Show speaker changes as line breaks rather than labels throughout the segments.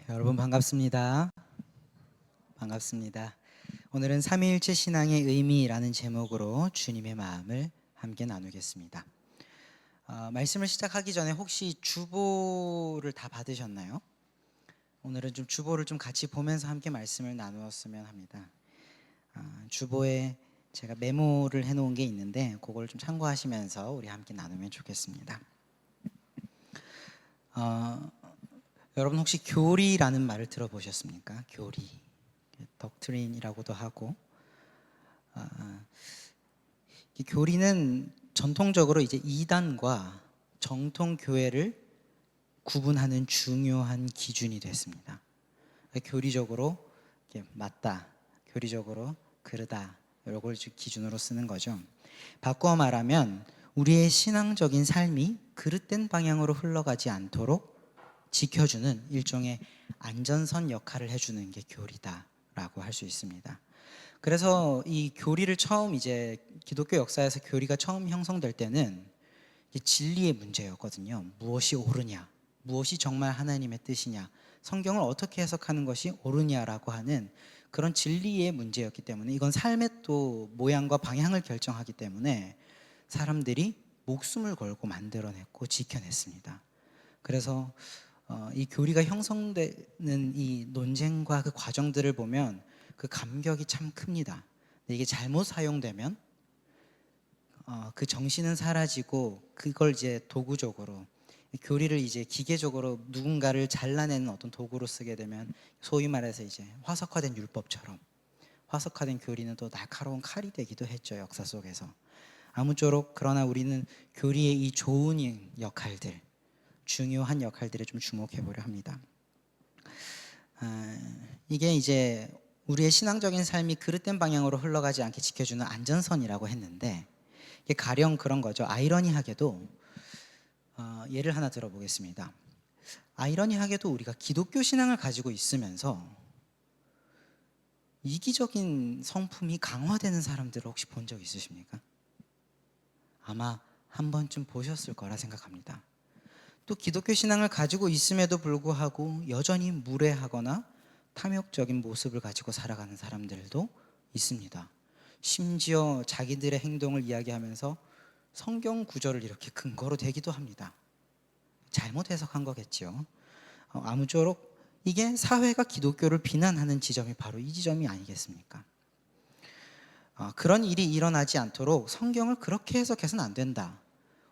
여러분 반갑습니다. 반갑습니다. 오늘은 삼위일체 신앙의 의미라는 제목으로 주님의 마음을 함께 나누겠습니다. 말씀을 시작하기 전에 혹시 주보를 다 받으셨나요? 오늘은 좀 주보를 좀 같이 보면서 함께 말씀을 나누었으면 합니다. 주보에 제가 메모를 해놓은 게 있는데 그걸 좀 참고하시면서 우리 함께 나누면 좋겠습니다. 여러분 혹시 교리라는 말을 들어보셨습니까? 교리, 덕트린이라고도 하고, 이 교리는 전통적으로 이제 이단과 정통 교회를 구분하는 중요한 기준이 됐습니다. 교리적으로 맞다, 교리적으로 그르다, 이걸 기준으로 쓰는 거죠. 바꾸어 말하면 우리의 신앙적인 삶이 그릇된 방향으로 흘러가지 않도록 지켜주는 일종의 안전선 역할을 해주는 게 교리다라고 할 수 있습니다. 그래서 이 교리를 처음 이제 기독교 역사에서 교리가 처음 형성될 때는 진리의 문제였거든요. 무엇이 옳으냐, 무엇이 정말 하나님의 뜻이냐, 성경을 어떻게 해석하는 것이 옳으냐라고 하는 그런 진리의 문제였기 때문에 이건 삶의 또 모양과 방향을 결정하기 때문에 사람들이 목숨을 걸고 만들어냈고 지켜냈습니다. 그래서 이 교리가 형성되는 이 논쟁과 그 과정들을 보면 그 감격이 참 큽니다. 근데 이게 잘못 사용되면 그 정신은 사라지고 그걸 이제 도구적으로 교리를 이제 기계적으로 누군가를 잘라내는 어떤 도구로 쓰게 되면 소위 말해서 이제 화석화된 율법처럼 화석화된 교리는 또 날카로운 칼이 되기도 했죠, 역사 속에서. 아무쪼록 그러나 우리는 교리의 이 좋은 역할들, 중요한 역할들에 좀 주목해 보려 합니다. 이게 이제 우리의 신앙적인 삶이 그릇된 방향으로 흘러가지 않게 지켜주는 안전선이라고 했는데, 이게 가령 그런 거죠. 아이러니하게도 예를 하나 들어보겠습니다. 아이러니하게도 우리가 기독교 신앙을 가지고 있으면서 이기적인 성품이 강화되는 사람들을 혹시 본 적 있으십니까? 아마 한 번쯤 보셨을 거라 생각합니다. 또 기독교 신앙을 가지고 있음에도 불구하고 여전히 무례하거나 탐욕적인 모습을 가지고 살아가는 사람들도 있습니다. 심지어 자기들의 행동을 이야기하면서 성경 구절을 이렇게 근거로 대기도 합니다. 잘못 해석한 거겠죠. 아무쪼록 이게 사회가 기독교를 비난하는 지점이 바로 이 지점이 아니겠습니까? 그런 일이 일어나지 않도록 성경을 그렇게 해석해서는 안 된다.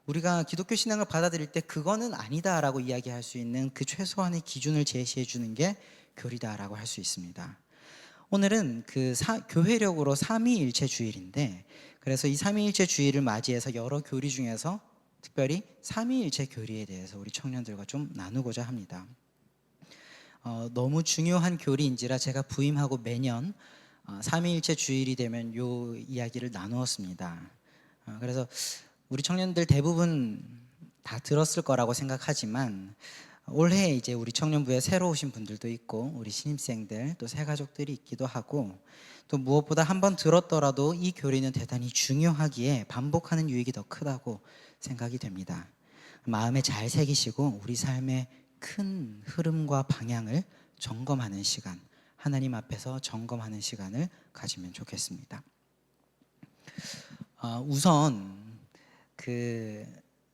우리가 기독교 신앙을 받아들일 때 그거는 아니다라고 이야기할 수 있는 그 최소한의 기준을 제시해 주는 게 교리다라고 할 수 있습니다. 오늘은 그 교회력으로 삼위일체 주일인데, 그래서 이 삼위일체 주일을 맞이해서 여러 교리 중에서 특별히 삼위일체 교리에 대해서 우리 청년들과 좀 나누고자 합니다. 너무 중요한 교리인지라 제가 부임하고 매년 삼위일체 주일이 되면 요 이야기를 나누었습니다. 그래서 우리 청년들 대부분 다 들었을 거라고 생각하지만 올해 이제 우리 청년부에 새로 오신 분들도 있고 우리 신입생들 또 새 가족들이 있기도 하고, 또 무엇보다 한번 들었더라도 이 교리는 대단히 중요하기에 반복하는 유익이 더 크다고 생각이 됩니다. 마음에 잘 새기시고 우리 삶의 큰 흐름과 방향을 점검하는 시간, 하나님 앞에서 점검하는 시간을 가지면 좋겠습니다. 우선 그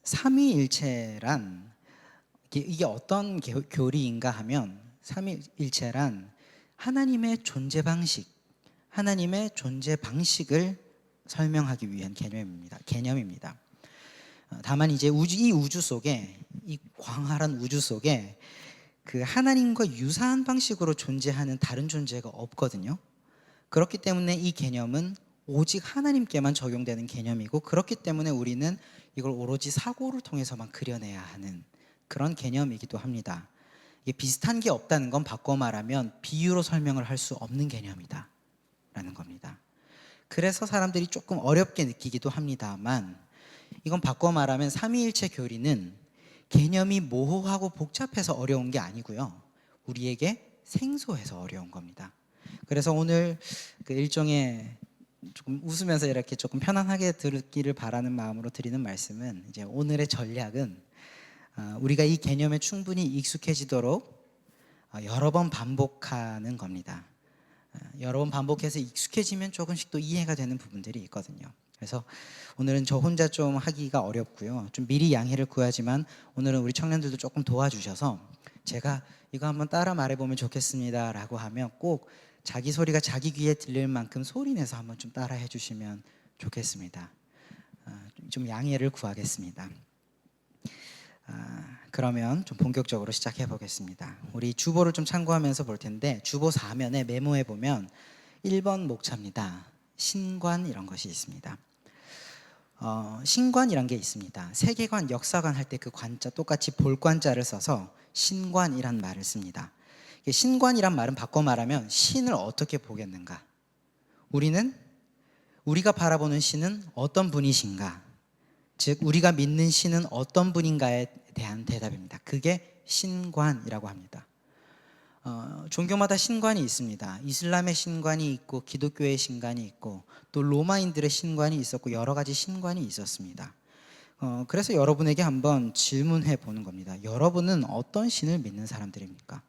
삼위일체란 이게 어떤 교리인가 하면, 삼위일체란 하나님의 존재 방식, 하나님의 존재 방식을 설명하기 위한 개념입니다. 다만 이제 이 우주 속에, 이 광활한 우주 속에 그 하나님과 유사한 방식으로 존재하는 다른 존재가 없거든요. 그렇기 때문에 이 개념은 오직 하나님께만 적용되는 개념이고, 그렇기 때문에 우리는 이걸 오로지 사고를 통해서만 그려내야 하는 그런 개념이기도 합니다. 이게 비슷한 게 없다는 건 바꿔 말하면 비유로 설명을 할 수 없는 개념이다 라는 겁니다. 그래서 사람들이 조금 어렵게 느끼기도 합니다만, 이건 바꿔 말하면 삼위일체 교리는 개념이 모호하고 복잡해서 어려운 게 아니고요, 우리에게 생소해서 어려운 겁니다. 그래서 오늘 그 일종의 조금 웃으면서 이렇게 조금 편안하게 들기를 바라는 마음으로 드리는 말씀은, 이제 오늘의 전략은 우리가 이 개념에 충분히 익숙해지도록 여러 번 반복하는 겁니다. 여러 번 반복해서 익숙해지면 조금씩 또 이해가 되는 부분들이 있거든요. 그래서 오늘은 저 혼자 좀 하기가 어렵고요. 좀 미리 양해를 구하지만 오늘은 우리 청년들도 조금 도와주셔서 제가 이거 한번 따라 말해보면 좋겠습니다 라고 하면 꼭 자기 소리가 자기 귀에 들릴 만큼 소리내서 한번 좀 따라 해주시면 좋겠습니다. 좀 양해를 구하겠습니다. 그러면 좀 본격적으로 시작해 보겠습니다. 우리 주보를 좀 참고하면서 볼 텐데 주보 4면에 메모해 보면 1번 목차입니다. 신관 이런 것이 있습니다. 신관이란 게 있습니다. 세계관, 역사관 할 때 그 관자 똑같이 볼관자를 써서 신관이란 말을 씁니다. 신관이란 말은 바꿔 말하면 신을 어떻게 보겠는가? 우리가 바라보는 신은 어떤 분이신가? 즉 우리가 믿는 신은 어떤 분인가에 대한 대답입니다. 그게 신관이라고 합니다. 종교마다 신관이 있습니다. 이슬람의 신관이 있고 기독교의 신관이 있고 또 로마인들의 신관이 있었고 여러 가지 신관이 있었습니다. 그래서 여러분에게 한번 질문해 보는 겁니다. 여러분은 어떤 신을 믿는 사람들입니까?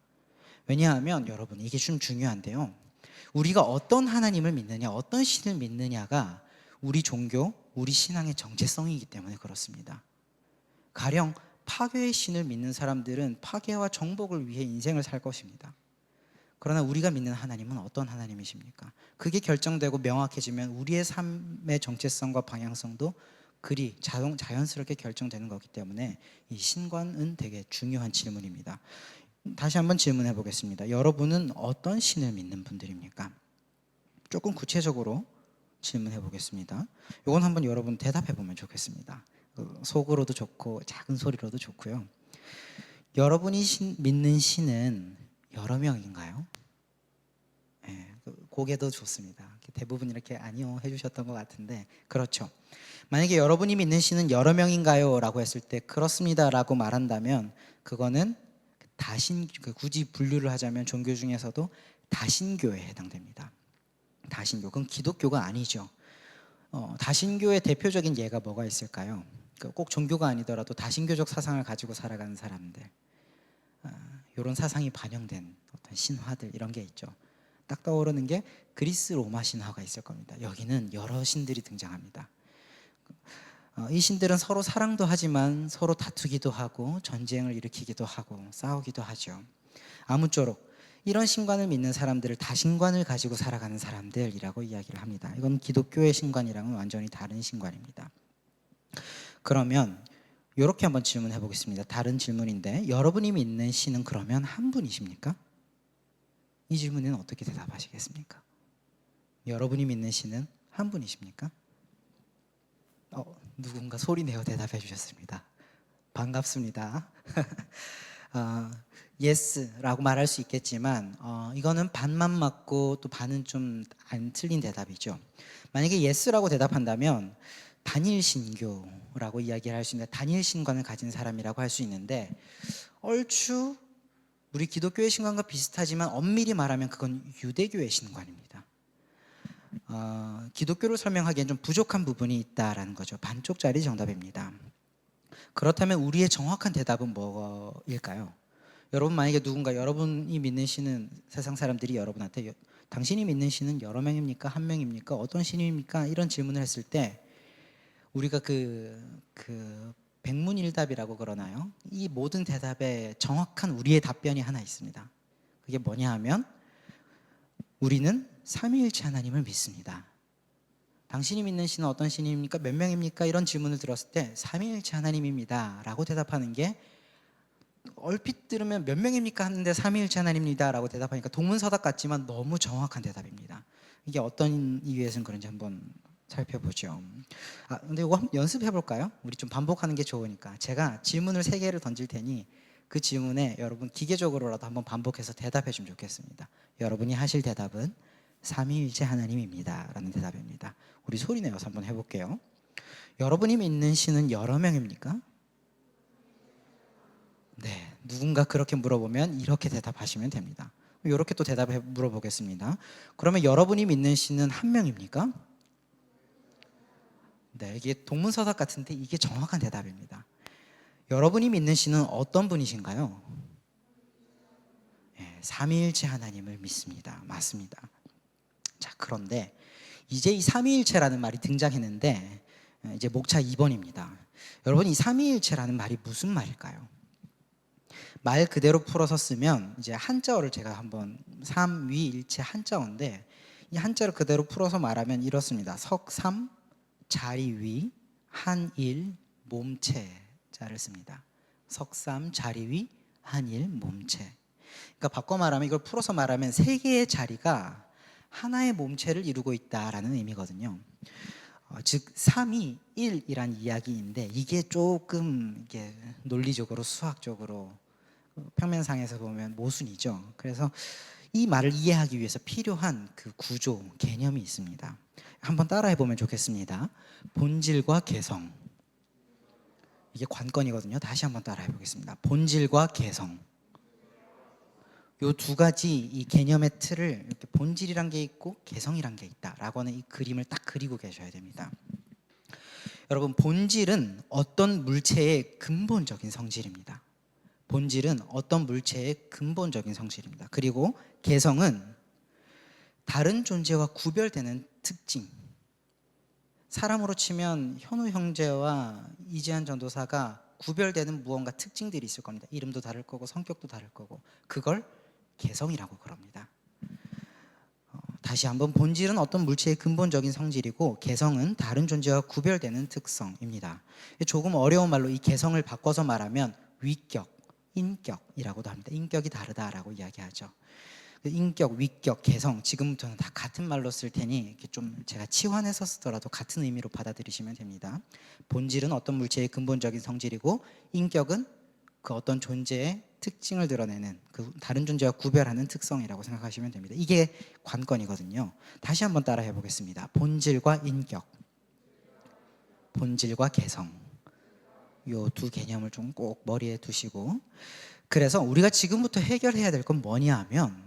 왜냐하면 여러분 이게 좀 중요한데요. 우리가 어떤 하나님을 믿느냐, 어떤 신을 믿느냐가 우리 종교, 우리 신앙의 정체성이기 때문에 그렇습니다. 가령 파괴의 신을 믿는 사람들은 파괴와 정복을 위해 인생을 살 것입니다. 그러나 우리가 믿는 하나님은 어떤 하나님이십니까? 그게 결정되고 명확해지면 우리의 삶의 정체성과 방향성도 그리 자연스럽게 결정되는 거기 때문에 이 신관은 되게 중요한 질문입니다. 다시 한번 질문해 보겠습니다. 여러분은 어떤 신을 믿는 분들입니까? 조금 구체적으로 질문해 보겠습니다. 이건 한번 여러분 대답해 보면 좋겠습니다. 속으로도 좋고 작은 소리로도 좋고요. 여러분이 믿는 신은 여러 명인가요? 네, 고개도 좋습니다. 대부분 이렇게 아니요 해주셨던 것 같은데 그렇죠. 만약에 여러분이 믿는 신은 여러 명인가요? 라고 했을 때 그렇습니다 라고 말한다면 그거는 굳이 분류를 하자면 종교 중에서도 다신교에 해당됩니다. 다신교, 그건 기독교가 아니죠. 다신교의 대표적인 예가 뭐가 있을까요? 꼭 종교가 아니더라도 다신교적 사상을 가지고 살아가는 사람들, 이런 사상이 반영된 어떤 신화들 이런 게 있죠. 딱 떠오르는 게 그리스 로마 신화가 있을 겁니다. 여기는 여러 신들이 등장합니다. 이 신들은 서로 사랑도 하지만 서로 다투기도 하고 전쟁을 일으키기도 하고 싸우기도 하죠. 아무쪼록 이런 신관을 믿는 사람들을 다신관을 가지고 살아가는 사람들이라고 이야기를 합니다. 이건 기독교의 신관이랑은 완전히 다른 신관입니다. 그러면 이렇게 한번 질문해 보겠습니다. 다른 질문인데 여러분이 믿는 신은 그러면 한 분이십니까? 이 질문에는 어떻게 대답하시겠습니까? 여러분이 믿는 신은 한 분이십니까? 누군가 소리내어 대답해 주셨습니다. 반갑습니다. 예스라고 말할 수 있겠지만 이거는 반만 맞고 또 반은 좀 안 틀린 대답이죠. 만약에 예스라고 대답한다면 단일 신교라고 이야기를 할 수 있는데 단일 신관을 가진 사람이라고 할 수 있는데 얼추 우리 기독교의 신관과 비슷하지만 엄밀히 말하면 그건 유대교의 신관입니다. 기독교를 설명하기엔 좀 부족한 부분이 있다라는 거죠. 반쪽짜리 정답입니다. 그렇다면 우리의 정확한 대답은 뭐일까요? 여러분 만약에 누군가 여러분이 믿는 신은 세상 사람들이 여러분한테 당신이 믿는 신은 여러 명입니까? 한 명입니까? 어떤 신입니까? 이런 질문을 했을 때 우리가 그 백문일답이라고 그러나요? 이 모든 대답에 정확한 우리의 답변이 하나 있습니다. 그게 뭐냐 하면 우리는 삼위일체 하나님을 믿습니다. 당신이 믿는 신은 어떤 신입니까? 몇 명입니까? 이런 질문을 들었을 때 삼위일체 하나님입니다 라고 대답하는 게 얼핏 들으면 몇 명입니까? 하는데 삼위일체 하나님입니다 라고 대답하니까 동문서답 같지만 너무 정확한 대답입니다. 이게 어떤 이유에서는 그런지 한번 살펴보죠. 근데 이거 한번 연습해 볼까요? 우리 좀 반복하는 게 좋으니까 제가 질문을 3개를 던질 테니 그 질문에 여러분 기계적으로라도 한번 반복해서 대답해 주면 좋겠습니다. 여러분이 하실 대답은 삼위일체 하나님입니다 라는 대답입니다. 우리 소리 내어서 한번 해볼게요. 여러분이 믿는 신은 여러 명입니까? 네, 누군가 그렇게 물어보면 이렇게 대답하시면 됩니다. 이렇게 또 대답해 물어보겠습니다. 그러면 여러분이 믿는 신은 한 명입니까? 네, 이게 동문서답 같은데 이게 정확한 대답입니다. 여러분이 믿는 신은 어떤 분이신가요? 네, 삼위일체 하나님을 믿습니다. 맞습니다. 자, 그런데 이제 이 삼위일체라는 말이 등장했는데 이제 목차 2번입니다. 여러분, 이 삼위일체라는 말이 무슨 말일까요? 말 그대로 풀어서 쓰면 이제 한자어를 제가 한번 삼위일체 한자어인데 이 한자를 그대로 풀어서 말하면 이렇습니다. 석삼, 자리위, 한일, 몸체자를 씁니다. 석삼, 자리위, 한일, 몸체. 그러니까 바꿔 말하면, 이걸 풀어서 말하면 세 개의 자리가 하나의 몸체를 이루고 있다라는 의미거든요. 즉 3이 1이란 이야기인데 이게 조금 이게 논리적으로 수학적으로 평면상에서 보면 모순이죠. 그래서 이 말을 이해하기 위해서 필요한 그 구조, 개념이 있습니다. 한번 따라해 보면 좋겠습니다. 본질과 개성. 이게 관건이거든요. 다시 한번 따라해 보겠습니다. 본질과 개성. 요 두 가지 이 개념의 틀을, 이렇게 본질이란 게 있고 개성이란 게 있다라고 하는 이 그림을 딱 그리고 계셔야 됩니다. 여러분, 본질은 어떤 물체의 근본적인 성질입니다. 본질은 어떤 물체의 근본적인 성질입니다. 그리고 개성은 다른 존재와 구별되는 특징. 사람으로 치면 현우 형제와 이재한 전도사가 구별되는 무언가 특징들이 있을 겁니다. 이름도 다를 거고 성격도 다를 거고, 그걸 개성이라고 그럽니다. 다시 한번, 본질은 어떤 물체의 근본적인 성질이고 개성은 다른 존재와 구별되는 특성입니다. 조금 어려운 말로 이 개성을 바꿔서 말하면 위격, 인격이라고도 합니다. 인격이 다르다라고 이야기하죠. 인격, 위격, 개성, 지금부터는 다 같은 말로 쓸 테니 이렇게 좀 제가 치환해서 쓰더라도 같은 의미로 받아들이시면 됩니다. 본질은 어떤 물체의 근본적인 성질이고 인격은 그 어떤 존재의 특징을 드러내는, 그 다른 존재와 구별하는 특성이라고 생각하시면 됩니다. 이게 관건이거든요. 다시 한번 따라해 보겠습니다. 본질과 인격, 본질과 개성, 요 두 개념을 좀 꼭 머리에 두시고, 그래서 우리가 지금부터 해결해야 될 건 뭐냐 하면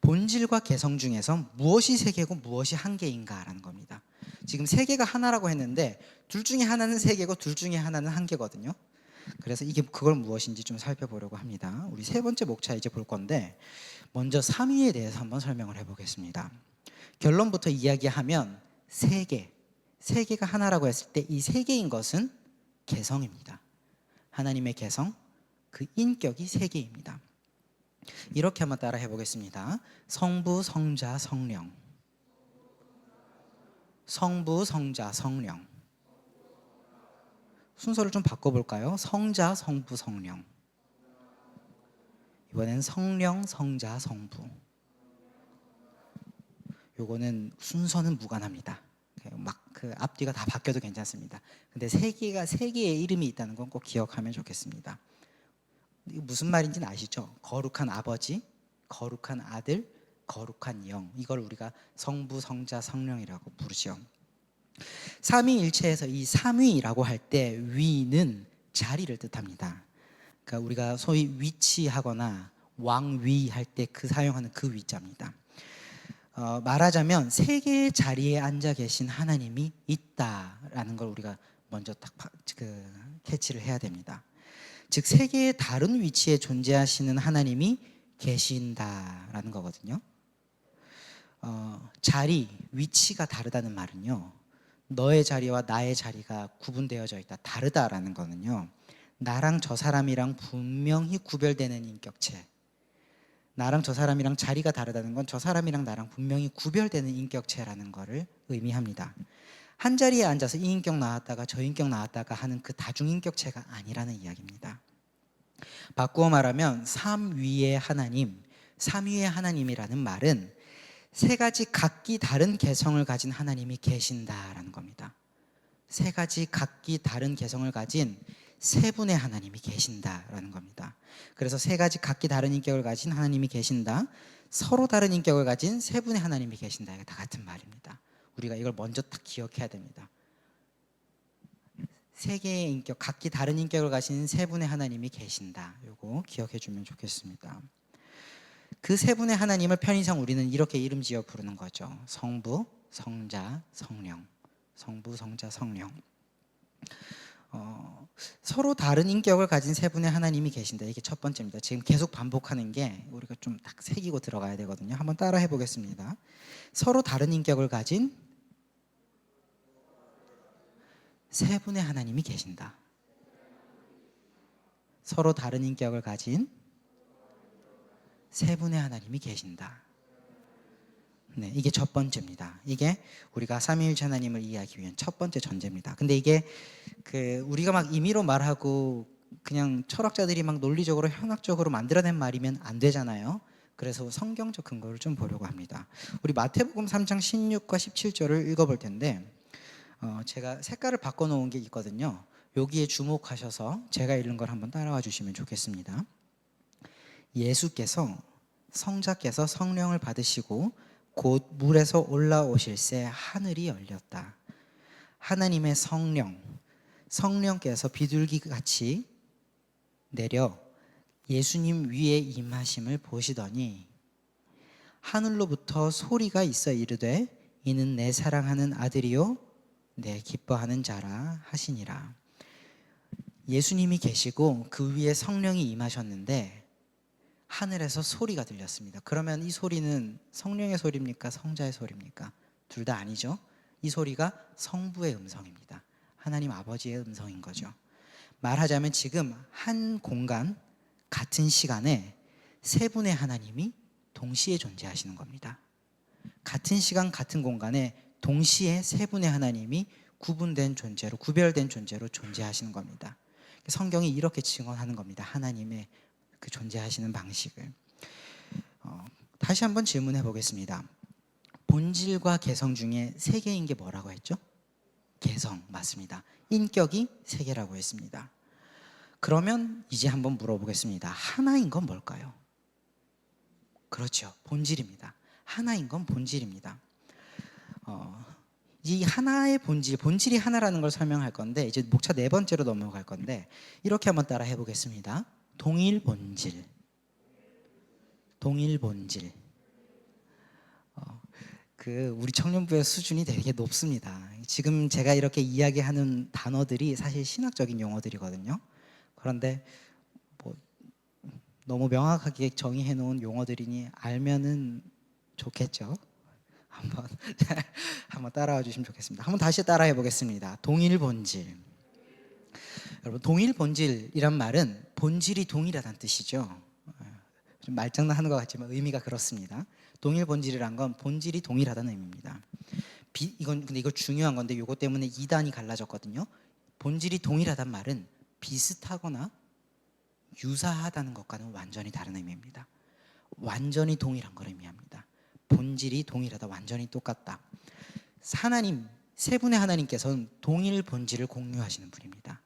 본질과 개성 중에서 무엇이 세 개고 무엇이 한 개인가라는 겁니다. 지금 세 개가 하나라고 했는데 둘 중에 하나는 세 개고 둘 중에 하나는 한 개거든요. 그래서 이게 그걸 무엇인지 좀 살펴보려고 합니다. 우리 세 번째 목차 이제 볼 건데, 먼저 삼위에 대해서 한번 설명을 해보겠습니다. 결론부터 이야기하면 세 개가 하나라고 했을 때 이 세 개인 것은 개성입니다. 하나님의 개성, 그 인격이 세 개입니다. 이렇게 한번 따라 해보겠습니다. 성부, 성자, 성령. 성부, 성자, 성령. 순서를 좀 바꿔볼까요? 성자, 성부, 성령. 이번엔 성령, 성자, 성부. 요거는 순서는 무관합니다. 막 그 앞뒤가 다 바뀌어도 괜찮습니다. 근데 세 개의 이름이 있다는 건 꼭 기억하면 좋겠습니다. 이게 무슨 말인지는 아시죠? 거룩한 아버지, 거룩한 아들, 거룩한 영. 이걸 우리가 성부, 성자, 성령이라고 부르죠. 삼위일체에서 이 삼위라고 할 때 위는 자리를 뜻합니다. 그러니까 우리가 소위 위치하거나 왕위 할 때 그 사용하는 그 위자입니다. 말하자면 세 개의 자리에 앉아 계신 하나님이 있다라는 걸 우리가 먼저 딱 캐치를 해야 됩니다. 즉 세 개의 다른 위치에 존재하시는 하나님이 계신다라는 거거든요. 자리, 위치가 다르다는 말은요, 너의 자리와 나의 자리가 구분되어져 있다, 다르다라는 거는요, 나랑 저 사람이랑 분명히 구별되는 인격체, 나랑 저 사람이랑 자리가 다르다는 건 저 사람이랑 나랑 분명히 구별되는 인격체라는 거를 의미합니다. 한 자리에 앉아서 이 인격 나왔다가 저 인격 나왔다가 하는 그 다중인격체가 아니라는 이야기입니다. 바꾸어 말하면 삼위의 하나님, 삼위의 하나님이라는 말은 세 가지 각기 다른 개성을 가진 하나님이 계신다라는 겁니다. 세 가지 각기 다른 개성을 가진 세 분의 하나님이 계신다라는 겁니다. 그래서 세 가지 각기 다른 인격을 가진 하나님이 계신다, 서로 다른 인격을 가진 세 분의 하나님이 계신다, 이게 다 같은 말입니다. 우리가 이걸 먼저 딱 기억해야 됩니다. 세 개의 인격, 각기 다른 인격을 가진 세 분의 하나님이 계신다, 이거 기억해 주면 좋겠습니다. 그 세 분의 하나님을 편의상 우리는 이렇게 이름 지어 부르는 거죠. 성부, 성자, 성령. 성부, 성자, 성령. 서로 다른 인격을 가진 세 분의 하나님이 계신다. 이게 첫 번째입니다. 지금 계속 반복하는 게 우리가 좀 딱 새기고 들어가야 되거든요. 한번 따라 해보겠습니다. 서로 다른 인격을 가진 세 분의 하나님이 계신다. 서로 다른 인격을 가진 세 분의 하나님이 계신다. 네, 이게 첫 번째입니다. 이게 우리가 삼위일체 하나님을 이해하기 위한 첫 번째 전제입니다. 근데 이게 우리가 막 임의로 말하고 그냥 철학자들이 막 논리적으로 현학적으로 만들어낸 말이면 안 되잖아요. 그래서 성경적 근거를 좀 보려고 합니다. 우리 마태복음 3장 16과 17절을 읽어볼 텐데 제가 색깔을 바꿔놓은 게 있거든요. 여기에 주목하셔서 제가 읽는 걸 한번 따라와 주시면 좋겠습니다. 예수께서 성자께서 성령을 받으시고 곧 물에서 올라오실새 하늘이 열렸다. 하나님의 성령께서 비둘기같이 내려 예수님 위에 임하심을 보시더니 하늘로부터 소리가 있어 이르되 이는 내 사랑하는 아들이요 내 기뻐하는 자라 하시니라. 예수님이 계시고 그 위에 성령이 임하셨는데 하늘에서 소리가 들렸습니다. 그러면 이 소리는 성령의 소리입니까? 성자의 소리입니까? 둘 다 아니죠. 이 소리가 성부의 음성입니다. 하나님 아버지의 음성인 거죠. 말하자면 지금 한 공간, 같은 시간에 세 분의 하나님이 동시에 존재하시는 겁니다. 같은 시간, 같은 공간에 동시에 세 분의 하나님이 구별된 존재로 존재하시는 겁니다. 성경이 이렇게 증언하는 겁니다. 하나님의 그 존재하시는 방식을. 다시 한번 질문해 보겠습니다. 본질과 개성 중에 세 개인 게 뭐라고 했죠? 개성, 맞습니다. 인격이 세 개라고 했습니다. 그러면 이제 한번 물어보겠습니다. 하나인 건 뭘까요? 그렇죠. 본질입니다. 하나인 건 본질입니다. 이 하나의 본질이 하나라는 걸 설명할 건데 이제 목차 네 번째로 넘어갈 건데 이렇게 한번 따라 해보겠습니다. 동일 본질. 우리 청년부의 수준이 되게 높습니다. 지금 제가 이렇게 이야기하는 단어들이 사실 신학적인 용어들이거든요. 그런데 너무 명확하게 정의해 놓은 용어들이니 알면은 좋겠죠. 한번 따라와 주시면 좋겠습니다. 한번 다시 따라해 보겠습니다. 동일 본질. 여러분, 동일 본질이란 말은 본질이 동일하다는 뜻이죠. 좀 말장난하는 것 같지만 의미가 그렇습니다. 동일 본질이란 건 본질이 동일하다는 의미입니다. 근데 이거 중요한 건데 이것 때문에 이단이 갈라졌거든요. 본질이 동일하단 말은 비슷하거나 유사하다는 것과는 완전히 다른 의미입니다. 완전히 동일한 걸 의미합니다. 본질이 동일하다, 완전히 똑같다. 하나님, 세 분의 하나님께서는 동일 본질을 공유하시는 분입니다.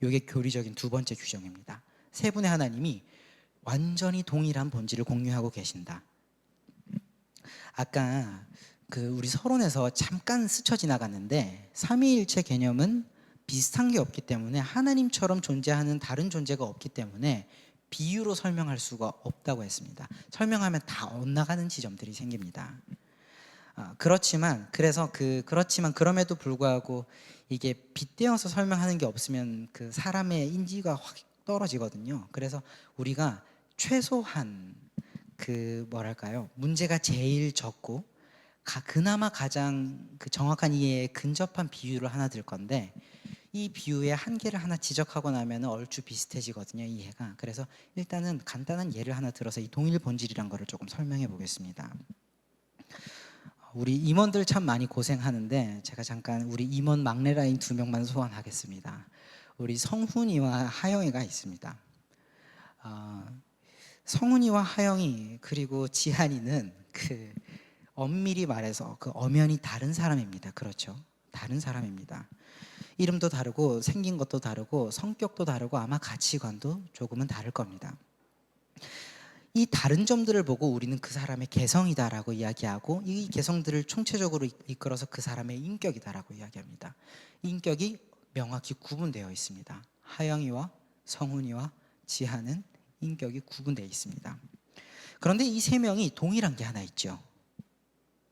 이게 교리적인 두 번째 규정입니다. 세 분의 하나님이 완전히 동일한 본질을 공유하고 계신다. 아까 우리 서론에서 잠깐 스쳐 지나갔는데 삼위일체 개념은 비슷한 게 없기 때문에 하나님처럼 존재하는 다른 존재가 없기 때문에 비유로 설명할 수가 없다고 했습니다. 설명하면 다 엇나가는 지점들이 생깁니다. 그렇지만 그럼에도 불구하고 이게 빗대어서 설명하는 게 없으면 그 사람의 인지가 확 떨어지거든요. 그래서 우리가 최소한 문제가 제일 적고 그나마 가장 정확한 이해에 근접한 비유를 하나 들 건데 이 비유의 한계를 하나 지적하고 나면 얼추 비슷해지거든요, 이해가. 그래서 일단은 간단한 예를 하나 들어서 이 동일 본질이란 거를 조금 설명해 보겠습니다. 우리 임원들 참 많이 고생하는데 제가 잠깐 우리 임원 막내 라인 2명만 소환하겠습니다. 우리 성훈이와 하영이가 있습니다. 성훈이와 하영이 그리고 지한이는 엄밀히 말해서 엄연히 다른 사람입니다. 그렇죠? 다른 사람입니다. 이름도 다르고 생긴 것도 다르고 성격도 다르고 아마 가치관도 조금은 다를 겁니다. 이 다른 점들을 보고 우리는 그 사람의 개성이다라고 이야기하고 이 개성들을 총체적으로 이끌어서 그 사람의 인격이다라고 이야기합니다. 인격이 명확히 구분되어 있습니다. 하영이와 성훈이와 지한은 인격이 구분되어 있습니다. 그런데 이 세 명이 동일한 게 하나 있죠.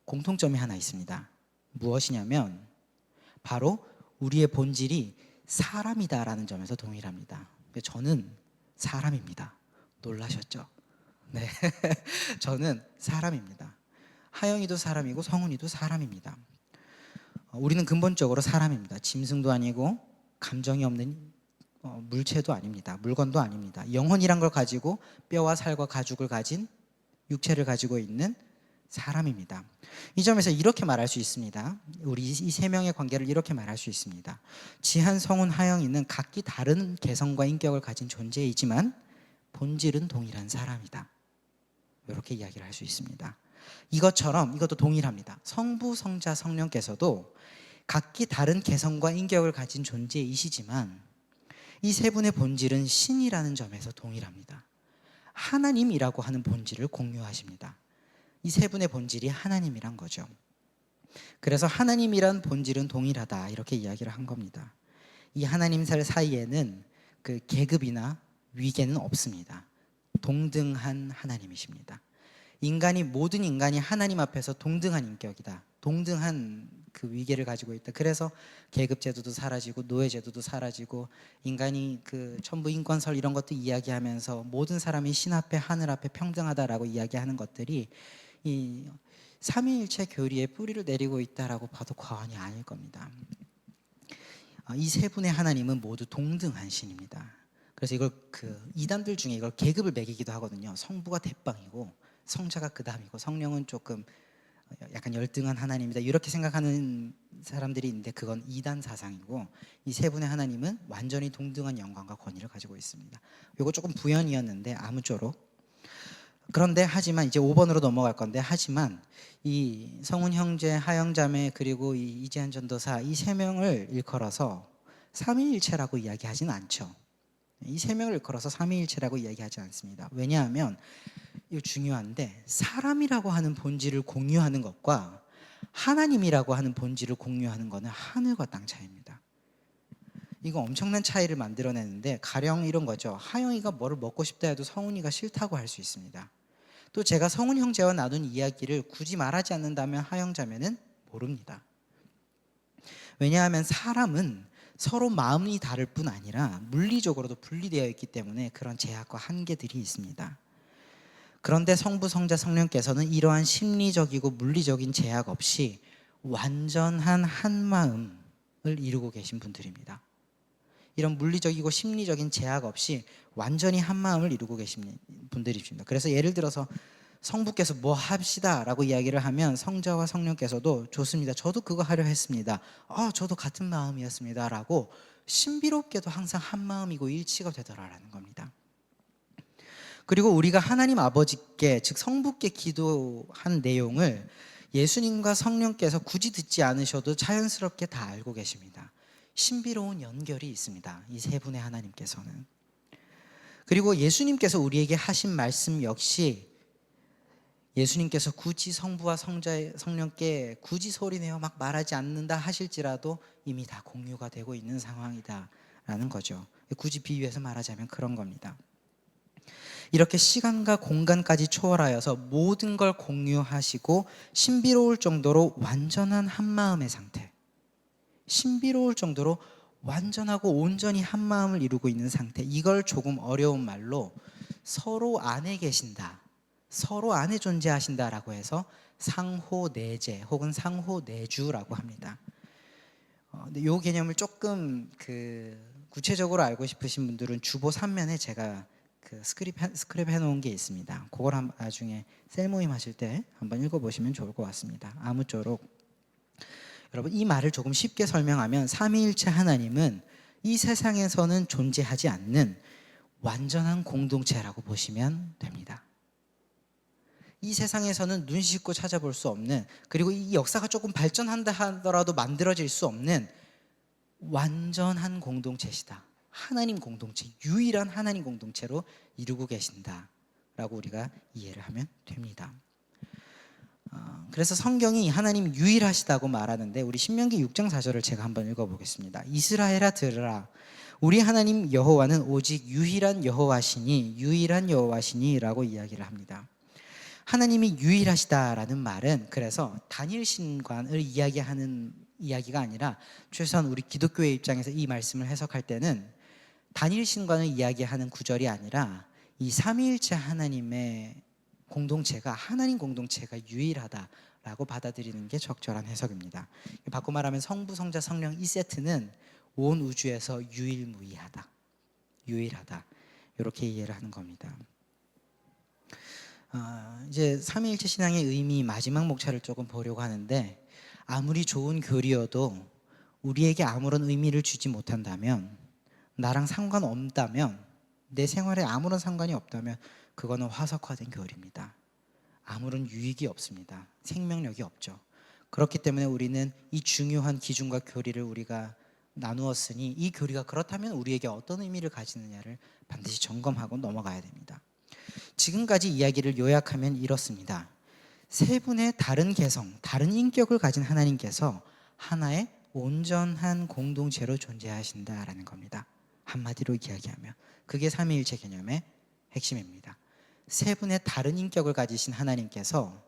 공통점이 하나 있습니다. 무엇이냐면 바로 우리의 본질이 사람이다라는 점에서 동일합니다. 저는 사람입니다. 놀라셨죠? 네, 저는 사람입니다. 하영이도 사람이고 성훈이도 사람입니다. 우리는 근본적으로 사람입니다. 짐승도 아니고 감정이 없는 물체도 아닙니다. 물건도 아닙니다. 영혼이란 걸 가지고 뼈와 살과 가죽을 가진 육체를 가지고 있는 사람입니다. 이 점에서 이렇게 말할 수 있습니다. 우리 이 세 명의 관계를 이렇게 말할 수 있습니다. 지한, 성훈, 하영이는 각기 다른 개성과 인격을 가진 존재이지만 본질은 동일한 사람이다. 이렇게 이야기를 할 수 있습니다. 이것처럼 이것도 동일합니다. 성부, 성자, 성령께서도 각기 다른 개성과 인격을 가진 존재이시지만 이 세 분의 본질은 신이라는 점에서 동일합니다. 하나님이라고 하는 본질을 공유하십니다. 이 세 분의 본질이 하나님이란 거죠. 그래서 하나님이란 본질은 동일하다 이렇게 이야기를 한 겁니다. 이 하나님 사이에는 그 계급이나 위계는 없습니다. 동등한 하나님이십니다. 모든 인간이 하나님 앞에서 동등한 인격이다. 동등한 그 위계를 가지고 있다. 그래서 계급 제도도 사라지고 노예 제도도 사라지고 인간이 그 천부 인권설 이런 것도 이야기하면서 모든 사람이 신 앞에 하늘 앞에 평등하다라고 이야기하는 것들이 이 삼위일체 교리의 뿌리를 내리고 있다라고 봐도 과언이 아닐 겁니다. 이 세 분의 하나님은 모두 동등한 신입니다. 그래서 이걸 이단들 중에 이걸 계급을 매기기도 하거든요. 성부가 대빵이고 성자가 그 다음이고 성령은 조금 약간 열등한 하나님이다 이렇게 생각하는 사람들이 있는데 그건 이단 사상이고 이 세 분의 하나님은 완전히 동등한 영광과 권위를 가지고 있습니다. 이거 조금 부연이었는데 아무쪼록 그런데 하지만 이제 5번으로 넘어갈 건데 하지만 이 성훈 형제, 하영 자매 그리고 이 이재한 전도사 이 세 명을 일컬어서 삼위일체라고 이야기하지는 않죠. 이 세 명을 일컬어서 삼위일체라고 이야기하지 않습니다. 왜냐하면 이거 중요한데 사람이라고 하는 본질을 공유하는 것과 하나님이라고 하는 본질을 공유하는 것은 하늘과 땅 차이입니다. 이거 엄청난 차이를 만들어내는데 가령 이런 거죠. 하영이가 뭐를 먹고 싶다 해도 성훈이가 싫다고 할 수 있습니다. 또 제가 성훈 형제와 나눈 이야기를 굳이 말하지 않는다면 하영 자매는 모릅니다. 왜냐하면 사람은 서로 마음이 다를 뿐 아니라 물리적으로도 분리되어 있기 때문에 그런 제약과 한계들이 있습니다. 그런데 성부, 성자, 성령께서는 이러한 심리적이고 물리적인 제약 없이 완전한 한 마음을 이루고 계신 분들입니다. 이런 물리적이고 심리적인 제약 없이 완전히 한 마음을 이루고 계신 분들이십니다. 그래서 예를 들어서 성부께서 뭐 합시다 라고 이야기를 하면 성자와 성령께서도 좋습니다. 저도 그거 하려 했습니다. 저도 같은 마음이었습니다 라고 신비롭게도 항상 한 마음이고 일치가 되더라라는 겁니다. 그리고 우리가 하나님 아버지께 즉 성부께 기도한 내용을 예수님과 성령께서 굳이 듣지 않으셔도 자연스럽게 다 알고 계십니다. 신비로운 연결이 있습니다. 이 세 분의 하나님께서는. 그리고 예수님께서 우리에게 하신 말씀 역시 예수님께서 굳이 성부와 성령께 굳이 소리내어 막 말하지 않는다 하실지라도 이미 다 공유가 되고 있는 상황이다라는 거죠. 굳이 비유해서 말하자면 그런 겁니다. 이렇게 시간과 공간까지 초월하여서 모든 걸 공유하시고 신비로울 정도로 완전한 한 마음의 상태, 신비로울 정도로 완전하고 온전히 한 마음을 이루고 있는 상태, 이걸 조금 어려운 말로 서로 안에 계신다, 서로 안에 존재하신다라고 해서 상호내재 혹은 상호내주라고 합니다. 근데 이 개념을 조금 구체적으로 알고 싶으신 분들은 주보 3면에 제가 스크립 해놓은 게 있습니다. 그걸 나중에 셀 모임 하실 때 한번 읽어보시면 좋을 것 같습니다. 아무쪼록 여러분 이 말을 조금 쉽게 설명하면 삼위일체 하나님은 이 세상에서는 존재하지 않는 완전한 공동체라고 보시면 됩니다. 이 세상에서는 눈 씻고 찾아볼 수 없는, 그리고 이 역사가 조금 발전한다 하더라도 만들어질 수 없는 완전한 공동체시다. 하나님 공동체, 유일한 하나님 공동체로 이루고 계신다라고 우리가 이해를 하면 됩니다. 그래서 성경이 하나님 유일하시다고 말하는데 우리 신명기 6장 4절을 제가 한번 읽어보겠습니다. 이스라엘아 들으라, 우리 하나님 여호와는 오직 유일한 여호와시니 유일한 여호와시니 라고 이야기를 합니다. 하나님이 유일하시다라는 말은 그래서 단일 신관을 이야기하는 이야기가 아니라 최소한 우리 기독교의 입장에서 이 말씀을 해석할 때는 단일 신관을 이야기하는 구절이 아니라 이 삼위일체 하나님의 공동체가 하나님 공동체가 유일하다라고 받아들이는 게 적절한 해석입니다. 바꿔 말하면 성부, 성자, 성령 이 세트는 온 우주에서 유일무이하다, 유일하다 이렇게 이해를 하는 겁니다. 이제 삼위일체 신앙의 의미 마지막 목차를 조금 보려고 하는데, 아무리 좋은 교리여도 우리에게 아무런 의미를 주지 못한다면, 나랑 상관없다면, 내 생활에 아무런 상관이 없다면 그거는 화석화된 교리입니다. 아무런 유익이 없습니다. 생명력이 없죠. 그렇기 때문에 우리는 이 중요한 기준과 교리를 우리가 나누었으니 이 교리가 그렇다면 우리에게 어떤 의미를 가지느냐를 반드시 점검하고 넘어가야 됩니다. 지금까지 이야기를 요약하면 이렇습니다. 세 분의 다른 개성, 다른 인격을 가진 하나님께서 하나의 온전한 공동체로 존재하신다라는 겁니다. 한마디로 이야기하면 그게 삼위일체 개념의 핵심입니다. 세 분의 다른 인격을 가지신 하나님께서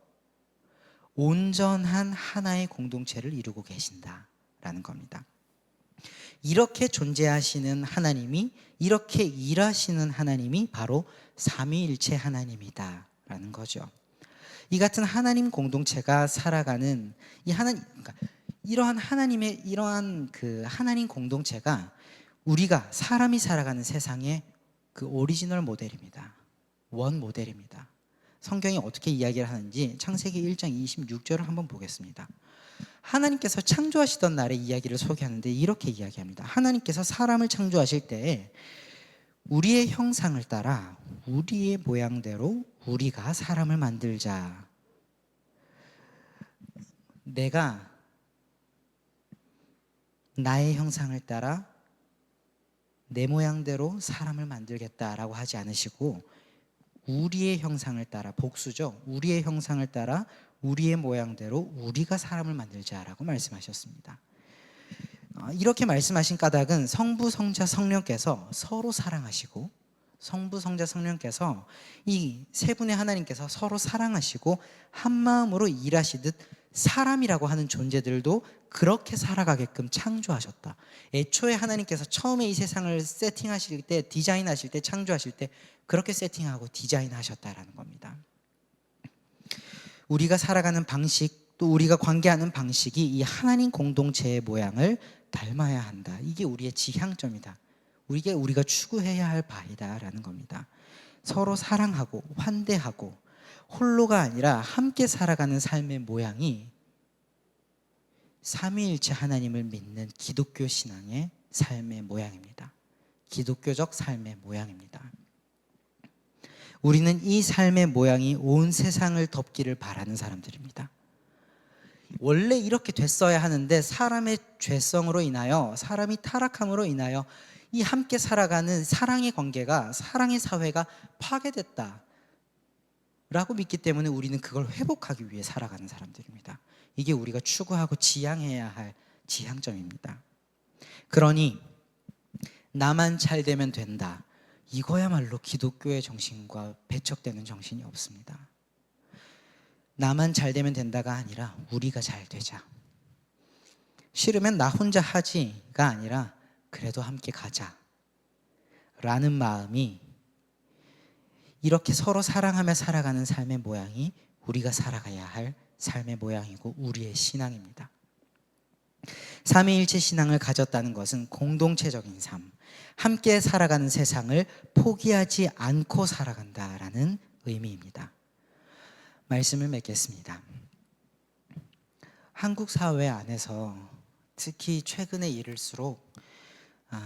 온전한 하나의 공동체를 이루고 계신다라는 겁니다. 이렇게 존재하시는 하나님이, 이렇게 일하시는 하나님이 바로 삼위일체 하나님이다라는 거죠. 이 같은 하나님 공동체가 살아가는 그러니까 이러한 하나님의 이러한 그 하나님 공동체가 우리가 사람이 살아가는 세상의 그 오리지널 모델입니다. 원 모델입니다. 성경이 어떻게 이야기를 하는지 창세기 1장 26절을 한번 보겠습니다. 하나님께서 창조하시던 날의 이야기를 소개하는데 이렇게 이야기합니다. 하나님께서 사람을 창조하실 때 우리의 형상을 따라 우리의 모양대로 우리가 사람을 만들자. 내가 나의 형상을 따라 내 모양대로 사람을 만들겠다라고 하지 않으시고 우리의 형상을 따라, 복수죠. 우리의 형상을 따라 우리의 모양대로 우리가 사람을 만들자라고 말씀하셨습니다. 이렇게 말씀하신 까닭은 성부, 성자, 성령께서 서로 사랑하시고, 성부, 성자, 성령께서 이 세 분의 하나님께서 서로 사랑하시고 한 마음으로 일하시듯 사람이라고 하는 존재들도 그렇게 살아가게끔 창조하셨다. 애초에 하나님께서 처음에 이 세상을 세팅하실 때, 디자인하실 때, 창조하실 때 그렇게 세팅하고 디자인하셨다라는 겁니다. 우리가 살아가는 방식, 또 우리가 관계하는 방식이 이 하나님 공동체의 모양을 닮아야 한다. 이게 우리의 지향점이다. 이게 우리가 추구해야 할 바이다라는 겁니다. 서로 사랑하고 환대하고 홀로가 아니라 함께 살아가는 삶의 모양이 삼위일체 하나님을 믿는 기독교 신앙의 삶의 모양입니다. 기독교적 삶의 모양입니다. 우리는 이 삶의 모양이 온 세상을 덮기를 바라는 사람들입니다. 원래 이렇게 됐어야 하는데 사람의 죄성으로 인하여, 사람이 타락함으로 인하여 이 함께 살아가는 사랑의 관계가, 사랑의 사회가 파괴됐다 라고 믿기 때문에 우리는 그걸 회복하기 위해 살아가는 사람들입니다. 이게 우리가 추구하고 지향해야 할 지향점입니다. 그러니 나만 잘 되면 된다, 이거야말로 기독교의 정신과 배척되는 정신이 없습니다. 나만 잘 되면 된다가 아니라 우리가 잘 되자. 싫으면 나 혼자 하지가 아니라 그래도 함께 가자 라는 마음이, 이렇게 서로 사랑하며 살아가는 삶의 모양이 우리가 살아가야 할 삶의 모양이고 우리의 신앙입니다. 삼위일체 신앙을 가졌다는 것은 공동체적인 삶, 함께 살아가는 세상을 포기하지 않고 살아간다라는 의미입니다. 말씀을 맺겠습니다. 한국 사회 안에서 특히 최근에 이를수록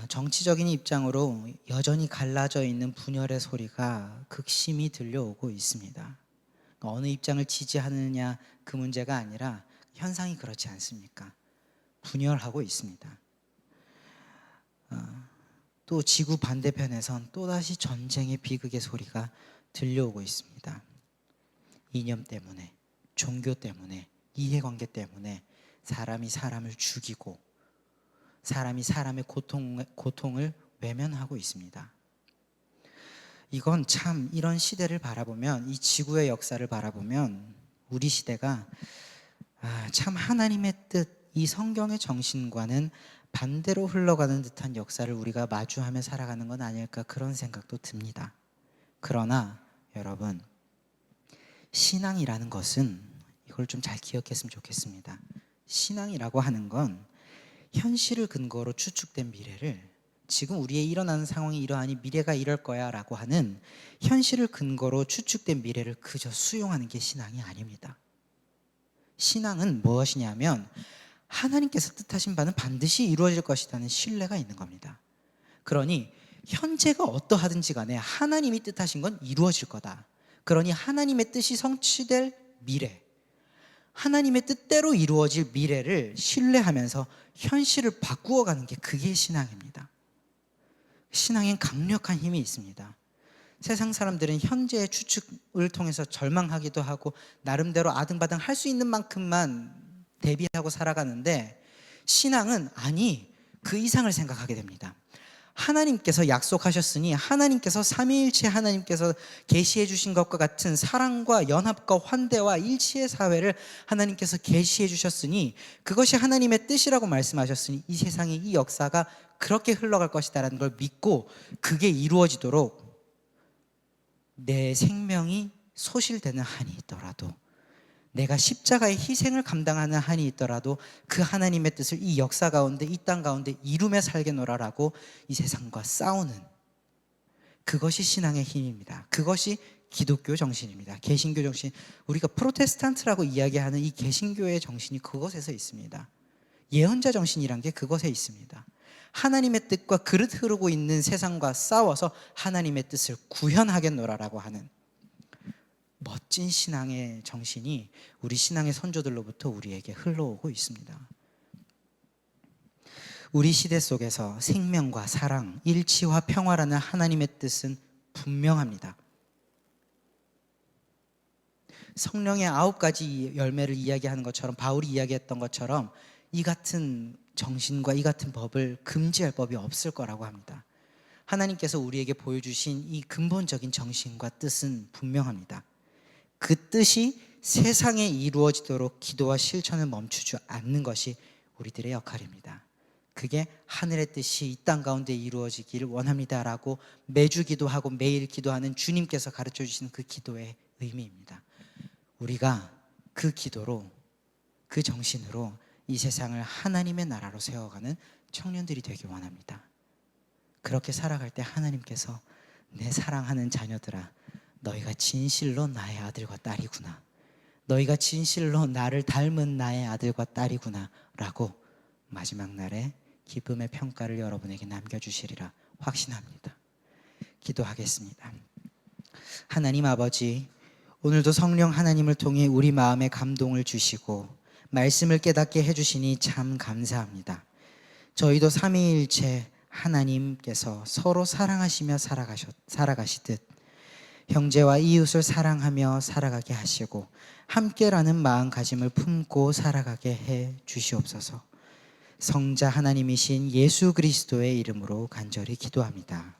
정치적인 입장으로 여전히 갈라져 있는 분열의 소리가 극심히 들려오고 있습니다. 어느 입장을 지지하느냐 그 문제가 아니라 현상이 그렇지 않습니까? 분열하고 있습니다. 또 지구 반대편에선 또다시 전쟁의 비극의 소리가 들려오고 있습니다. 이념 때문에, 종교 때문에, 이해관계 때문에 사람이 사람을 죽이고 사람이 사람의 고통을 외면하고 있습니다. 이건 참, 이런 시대를 바라보면, 이 지구의 역사를 바라보면 우리 시대가 참 하나님의 뜻, 이 성경의 정신과는 반대로 흘러가는 듯한 역사를 우리가 마주하며 살아가는 건 아닐까, 그런 생각도 듭니다. 그러나 여러분, 신앙이라는 것은 이걸 좀 잘 기억했으면 좋겠습니다. 신앙이라고 하는 건 현실을 근거로 추측된 미래를, 지금 우리의 일어나는 상황이 이러하니 미래가 이럴 거야 라고 하는 현실을 근거로 추측된 미래를 그저 수용하는 게 신앙이 아닙니다. 신앙은 무엇이냐면 하나님께서 뜻하신 바는 반드시 이루어질 것이라는 신뢰가 있는 겁니다. 그러니 현재가 어떠하든지 간에 하나님이 뜻하신 건 이루어질 거다. 그러니 하나님의 뜻이 성취될 미래, 하나님의 뜻대로 이루어질 미래를 신뢰하면서 현실을 바꾸어가는 게, 그게 신앙입니다. 신앙엔 강력한 힘이 있습니다. 세상 사람들은 현재의 추측을 통해서 절망하기도 하고 나름대로 아등바등 할 수 있는 만큼만 대비하고 살아가는데, 신앙은 아니, 그 이상을 생각하게 됩니다. 하나님께서 약속하셨으니, 하나님께서 삼위일체 하나님께서 계시해 주신 것과 같은 사랑과 연합과 환대와 일치의 사회를 하나님께서 계시해 주셨으니, 그것이 하나님의 뜻이라고 말씀하셨으니 이 세상의 이 역사가 그렇게 흘러갈 것이다라는 걸 믿고 그게 이루어지도록 내 생명이 소실되는 한이 있더라도, 내가 십자가의 희생을 감당하는 한이 있더라도 그 하나님의 뜻을 이 역사 가운데, 이 땅 가운데 이루며 살게노라라고 이 세상과 싸우는, 그것이 신앙의 힘입니다. 그것이 기독교 정신입니다. 개신교 정신, 우리가 프로테스탄트라고 이야기하는 이 개신교의 정신이 그것에서 있습니다. 예언자 정신이란 게 그것에 있습니다. 하나님의 뜻과 그릇 흐르고 있는 세상과 싸워서 하나님의 뜻을 구현하겠노라라고 하는 멋진 신앙의 정신이 우리 신앙의 선조들로부터 우리에게 흘러오고 있습니다. 우리 시대 속에서 생명과 사랑, 일치와 평화라는 하나님의 뜻은 분명합니다. 성령의 9가지 열매를 이야기하는 것처럼, 바울이 이야기했던 것처럼 이 같은 정신과 이 같은 법을 금지할 법이 없을 거라고 합니다. 하나님께서 우리에게 보여주신 이 근본적인 정신과 뜻은 분명합니다. 그 뜻이 세상에 이루어지도록 기도와 실천을 멈추지 않는 것이 우리들의 역할입니다. 그게 하늘의 뜻이 이 땅 가운데 이루어지기를 원합니다라고 매주 기도하고 매일 기도하는 주님께서 가르쳐 주신 그 기도의 의미입니다. 우리가 그 기도로, 그 정신으로 이 세상을 하나님의 나라로 세워가는 청년들이 되기 원합니다. 그렇게 살아갈 때 하나님께서 내 사랑하는 자녀들아, 너희가 진실로 나의 아들과 딸이구나, 너희가 진실로 나를 닮은 나의 아들과 딸이구나 라고 마지막 날에 기쁨의 평가를 여러분에게 남겨주시리라 확신합니다. 기도하겠습니다. 하나님 아버지, 오늘도 성령 하나님을 통해 우리 마음에 감동을 주시고 말씀을 깨닫게 해주시니 참 감사합니다. 저희도 삼위일체 하나님께서 서로 사랑하시며 살아가시듯 형제와 이웃을 사랑하며 살아가게 하시고 함께라는 마음가짐을 품고 살아가게 해 주시옵소서. 성자 하나님이신 예수 그리스도의 이름으로 간절히 기도합니다.